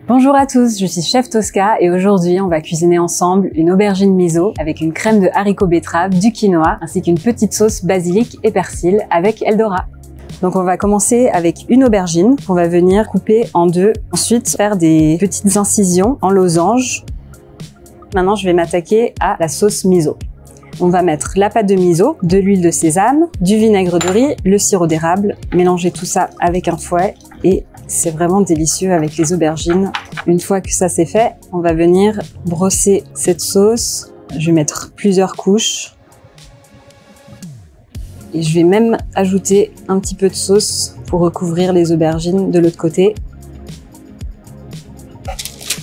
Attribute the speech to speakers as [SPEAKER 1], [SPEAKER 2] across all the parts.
[SPEAKER 1] Bonjour à tous, je suis chef Tosca et aujourd'hui on va cuisiner ensemble une aubergine miso avec une crème de haricots betterave, du quinoa ainsi qu'une petite sauce basilic et persil avec Eldora. Donc on va commencer avec une aubergine qu'on va venir couper en deux, ensuite faire des petites incisions en losange. Maintenant je vais m'attaquer à la sauce miso. On va mettre la pâte de miso, de l'huile de sésame, du vinaigre de riz, le sirop d'érable, mélanger tout ça avec un fouet et c'est vraiment délicieux avec les aubergines. Une fois que ça c'est fait, on va venir brosser cette sauce. Je vais mettre plusieurs couches. Et je vais même ajouter un petit peu de sauce pour recouvrir les aubergines de l'autre côté.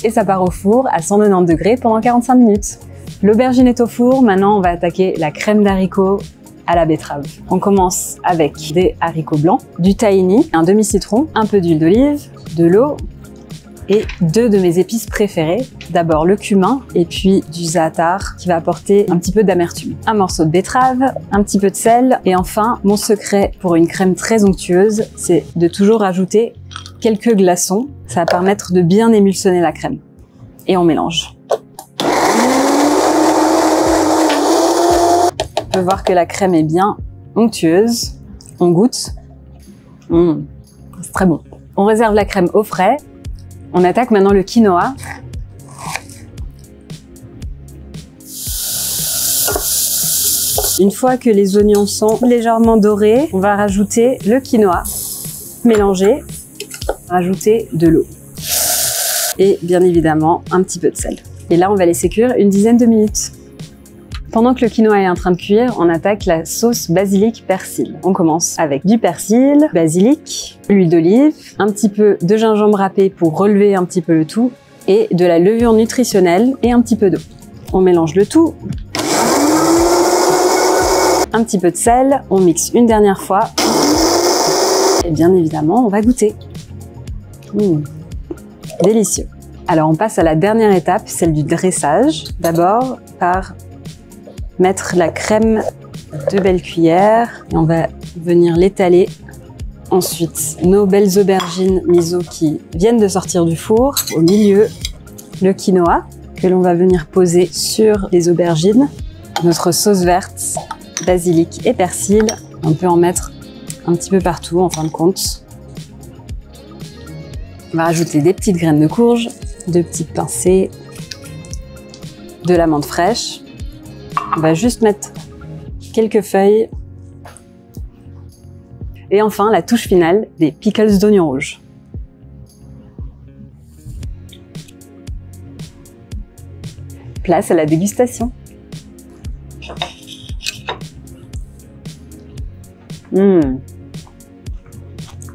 [SPEAKER 1] Et ça part au four à 190 degrés pendant 45 minutes. L'aubergine est au four, maintenant on va attaquer la crème d'haricots à la betterave. On commence avec des haricots blancs, du tahini, un demi-citron, un peu d'huile d'olive, de l'eau et deux de mes épices préférées. D'abord le cumin et puis du za'atar qui va apporter un petit peu d'amertume. Un morceau de betterave, un petit peu de sel et enfin mon secret pour une crème très onctueuse, c'est de toujours ajouter quelques glaçons. Ça va permettre de bien émulsionner la crème. Et on mélange. On peut voir que la crème est bien onctueuse. On goûte. C'est très bon. On réserve la crème au frais. On attaque maintenant le quinoa. Une fois que les oignons sont légèrement dorés, on va rajouter le quinoa, mélanger, rajouter de l'eau et bien évidemment un petit peu de sel. Et là, on va laisser cuire une dizaine de minutes. Pendant que le quinoa est en train de cuire, on attaque la sauce basilic persil. On commence avec du persil, basilic, l'huile d'olive, un petit peu de gingembre râpé pour relever un petit peu le tout et de la levure nutritionnelle et un petit peu d'eau. On mélange le tout. Un petit peu de sel, on mixe une dernière fois et bien évidemment, on va goûter. Délicieux. Alors on passe à la dernière étape, celle du dressage. D'abord par mettre la crème de belles cuillères et on va venir l'étaler. Ensuite, nos belles aubergines miso qui viennent de sortir du four. Au milieu, le quinoa que l'on va venir poser sur les aubergines. Notre sauce verte, basilic et persil. On peut en mettre un petit peu partout en fin de compte. On va rajouter des petites graines de courge, de petites pincées, de la menthe fraîche. On va juste mettre quelques feuilles. Et enfin, la touche finale, des pickles d'oignons rouges. Place à la dégustation.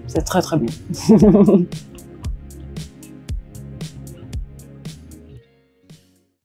[SPEAKER 1] C'est très très bon.